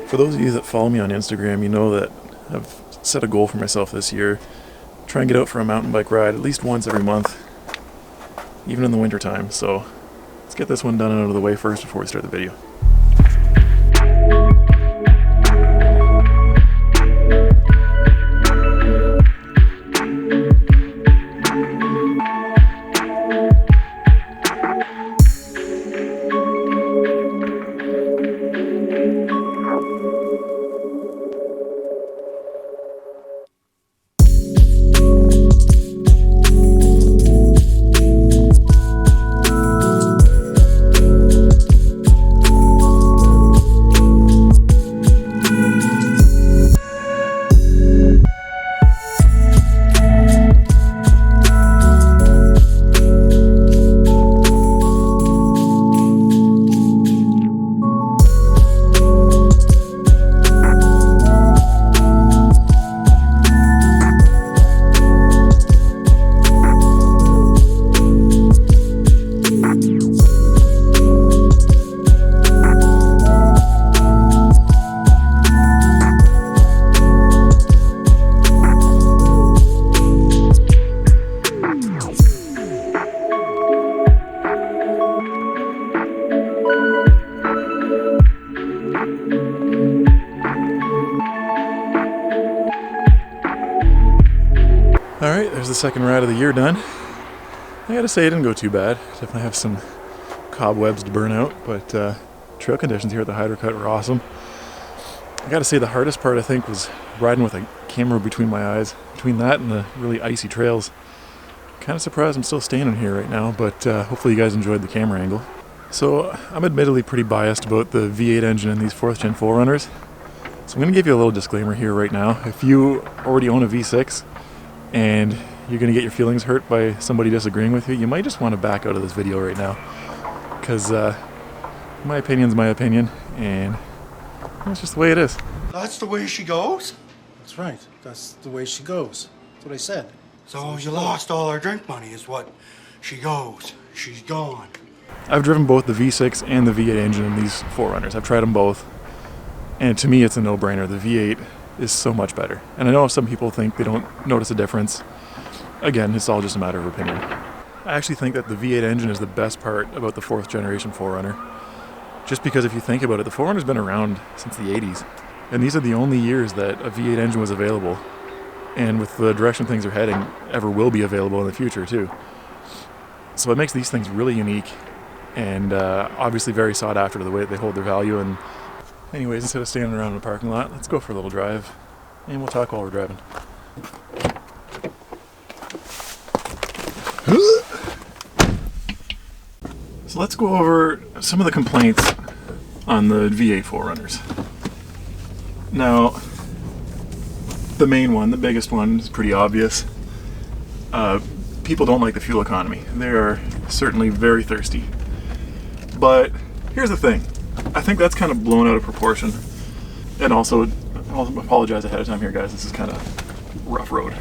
For those of you that follow me on Instagram, you know that I've set a goal for myself this year. Try and get out for a mountain bike ride at least once every month, even in the winter time. So let's get this one done and out of the way first before we start the video. Alright, there's the second ride of the year done. I gotta say it didn't go too bad. Definitely have some cobwebs to burn out, but trail conditions here at the Hydro Cut were awesome. I gotta say the hardest part I think was riding with a camera between my eyes. Between that and the really icy trails. Kind of surprised I'm still standing here right now, but hopefully you guys enjoyed the camera angle. So I'm admittedly pretty biased about the V8 engine in these 4th Gen 4runners. So I'm gonna give you a little disclaimer here right now. If you already own a V6, and you're going to get your feelings hurt by somebody disagreeing with you, you might just want to back out of this video right now. Because my opinion's my opinion, and that's just the way it is. That's the way she goes? That's right. That's the way she goes. That's what I said. So you lost all her drink money is what she goes. She's gone. I've driven both the V6 and the V8 engine in these 4runners. I've tried them both. And to me, it's a no-brainer. The V8 is so much better. And I know some people think they don't notice a difference. Again, it's all just a matter of opinion. I actually think that the V8 engine is the best part about the 4th generation 4runner. Just because if you think about it, the 4runner's been around since the 80s. And these are the only years that a V8 engine was available. And with the direction things are heading, ever will be available in the future too. So it makes these things really unique and obviously very sought after to the way that they hold their value. And anyways, instead of standing around in the parking lot, let's go for a little drive, and we'll talk while we're driving. So let's go over some of the complaints on the V8 4runners. Now, the main one, the biggest one, is pretty obvious. People don't like the fuel economy. They are certainly very thirsty. But here's the thing. I think that's kind of blown out of proportion. And also, I'll apologize ahead of time here, guys. This is kind of rough road.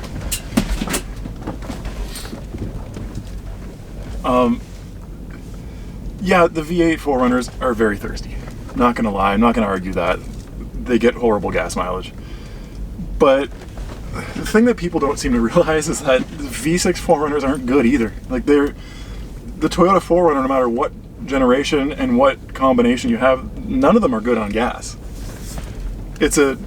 Yeah, the V8 4runners are very thirsty. Not gonna lie, I'm not gonna argue that. They get horrible gas mileage. But the thing that people don't seem to realize is that the V6 4runners aren't good either. Like the Toyota 4runner, no matter what generation and what combination you have, none of them are good on gas. It's a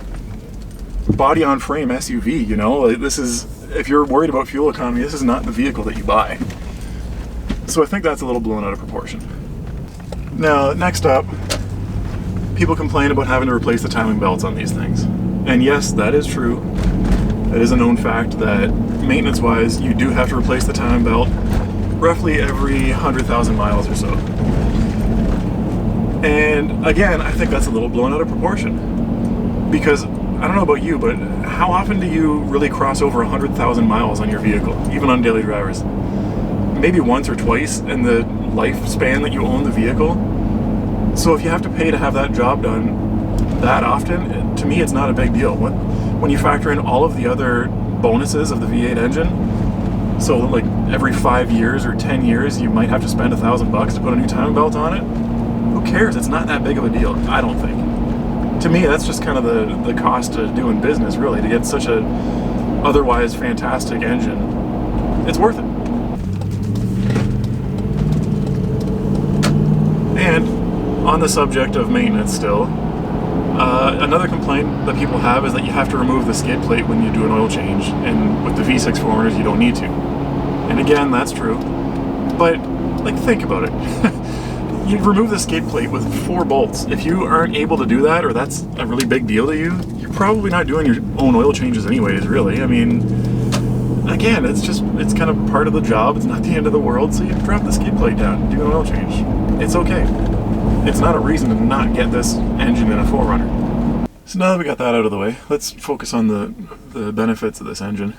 body on frame SUV, you know? Like this is, if you're worried about fuel economy, this is not the vehicle that you buy. So I think that's a little blown out of proportion. Now, next up, people complain about having to replace the timing belts on these things. And yes, that is true. It is a known fact that maintenance-wise, you do have to replace the timing belt roughly every 100,000 miles or so. And again, I think that's a little blown out of proportion. Because, I don't know about you, but how often do you really cross over 100,000 miles on your vehicle, even on daily drivers? Maybe once or twice in the lifespan that you own the vehicle. So if you have to pay to have that job done that often, to me it's not a big deal. When you factor in all of the other bonuses of the V8 engine, so like every 5 years or 10 years you might have to spend $1,000 to put a new timing belt on it, who cares? It's not that big of a deal, I don't think. To me, that's just kind of the cost of doing business, really, to get such a otherwise fantastic engine. It's worth it. And on the subject of maintenance still, another complaint that people have is that you have to remove the skid plate when you do an oil change, and with the V6 4runners you don't need to. And again, that's true, but like, think about it. You remove the skid plate with 4 bolts. If you aren't able to do that, or that's a really big deal to you, you're probably not doing your own oil changes anyways, really. I mean, again, it's kind of part of the job. It's not the end of the world, so you drop the skid plate down, do an oil change. It's okay. It's not a reason to not get this engine in a 4runner. So now that we got that out of the way, let's focus on the benefits of this engine.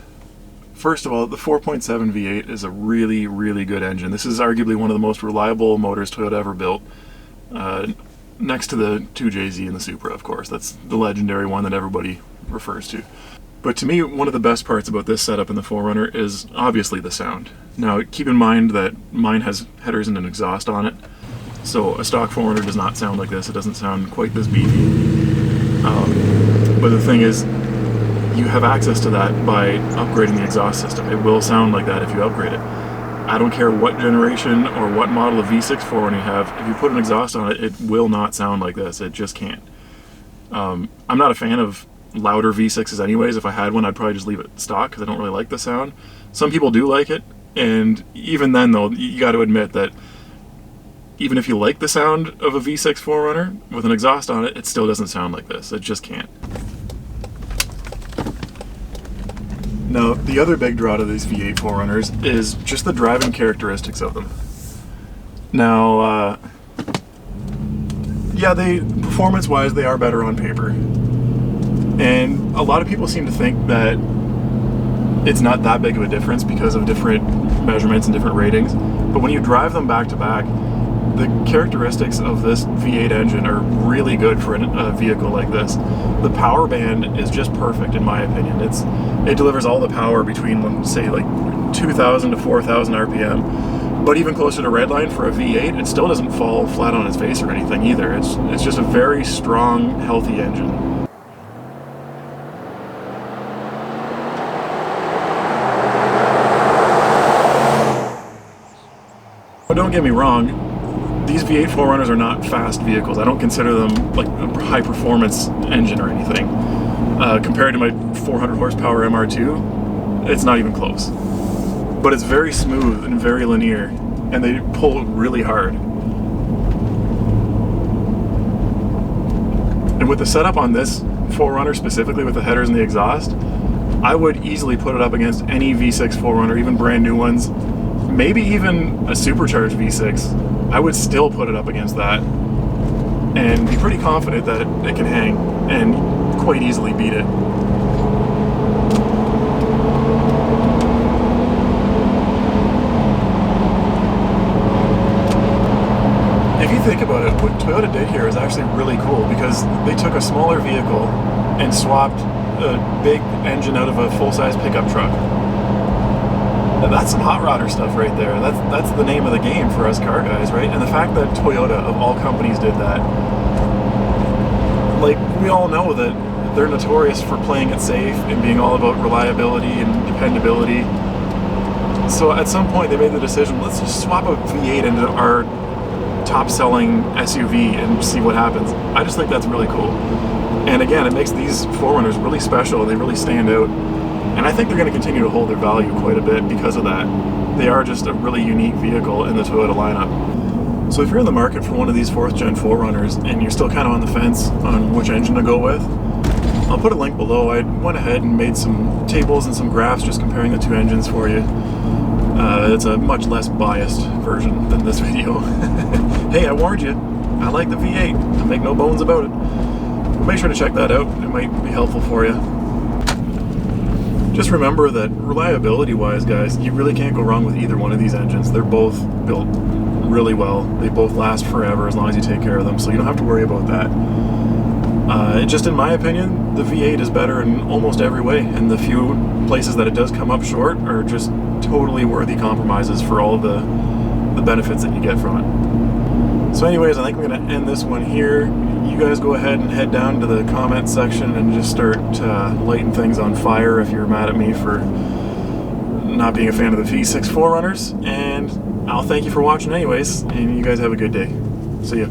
First of all, the 4.7 V8 is a really, really good engine. This is arguably one of the most reliable motors Toyota ever built, next to the 2JZ and the Supra, of course. That's the legendary one that everybody refers to. But to me, one of the best parts about this setup in the 4runner is obviously the sound. Now, keep in mind that mine has headers and an exhaust on it, so a stock 4runner does not sound like this. It doesn't sound quite this beefy. But the thing is, you have access to that by upgrading the exhaust system. It will sound like that if you upgrade it. I don't care what generation or what model of V6 4runner you have, if you put an exhaust on it, it will not sound like this. It just can't. I'm not a fan of louder V6s anyways. If I had one, I'd probably just leave it stock because I don't really like the sound. Some people do like it, and even then though, you got to admit that even if you like the sound of a V6 4runner with an exhaust on it, it still doesn't sound like this. It just can't. Now, the other big draw to these V8 4runners is just the driving characteristics of them. Now, yeah, performance-wise, they are better on paper. And a lot of people seem to think that it's not that big of a difference because of different measurements and different ratings. But when you drive them back to back, the characteristics of this V8 engine are really good for a vehicle like this. The power band is just perfect in my opinion. It delivers all the power between, say, like 2,000 to 4,000 RPM. But even closer to redline for a V8, it still doesn't fall flat on its face or anything either. It's just a very strong, healthy engine. But don't get me wrong, these V8 4runners are not fast vehicles. I don't consider them like a high performance engine or anything. Compared to my 400 horsepower MR2, it's not even close. But it's very smooth and very linear, and they pull really hard. And with the setup on this 4runner, specifically with the headers and the exhaust, I would easily put it up against any V6 4runner, even brand new ones, maybe even a supercharged V6. I would still put it up against that and be pretty confident that it can hang and quite easily beat it. If you think about it, what Toyota did here is actually really cool because they took a smaller vehicle and swapped a big engine out of a full-size pickup truck. That's some hot rodder stuff right there. That's the name of the game for us car guys, right? And the fact that Toyota, of all companies, did that, like, we all know that they're notorious for playing it safe and being all about reliability and dependability. So at some point they made the decision, let's just swap a V8 into our top-selling SUV and see what happens. I just think that's really cool. And again, it makes these 4runners really special. They really stand out. And I think they're going to continue to hold their value quite a bit because of that. They are just a really unique vehicle in the Toyota lineup. So if you're in the market for one of these 4th gen 4runners and you're still kind of on the fence on which engine to go with, I'll put a link below. I went ahead and made some tables and some graphs just comparing the two engines for you. It's a much less biased version than this video. Hey, I warned you, I like the V8. I make no bones about it. But make sure to check that out. It might be helpful for you. Just remember that reliability-wise, guys, you really can't go wrong with either one of these engines. They're both built really well. They both last forever as long as you take care of them, so you don't have to worry about that. Just in my opinion, the V8 is better in almost every way, and the few places that it does come up short are just totally worthy compromises for all of the benefits that you get from it. So anyways, I think I'm going to end this one here. You guys go ahead and head down to the comment section and just start lighting things on fire if you're mad at me for not being a fan of the V6 4Runners. And I'll thank you for watching anyways, and you guys have a good day. See ya.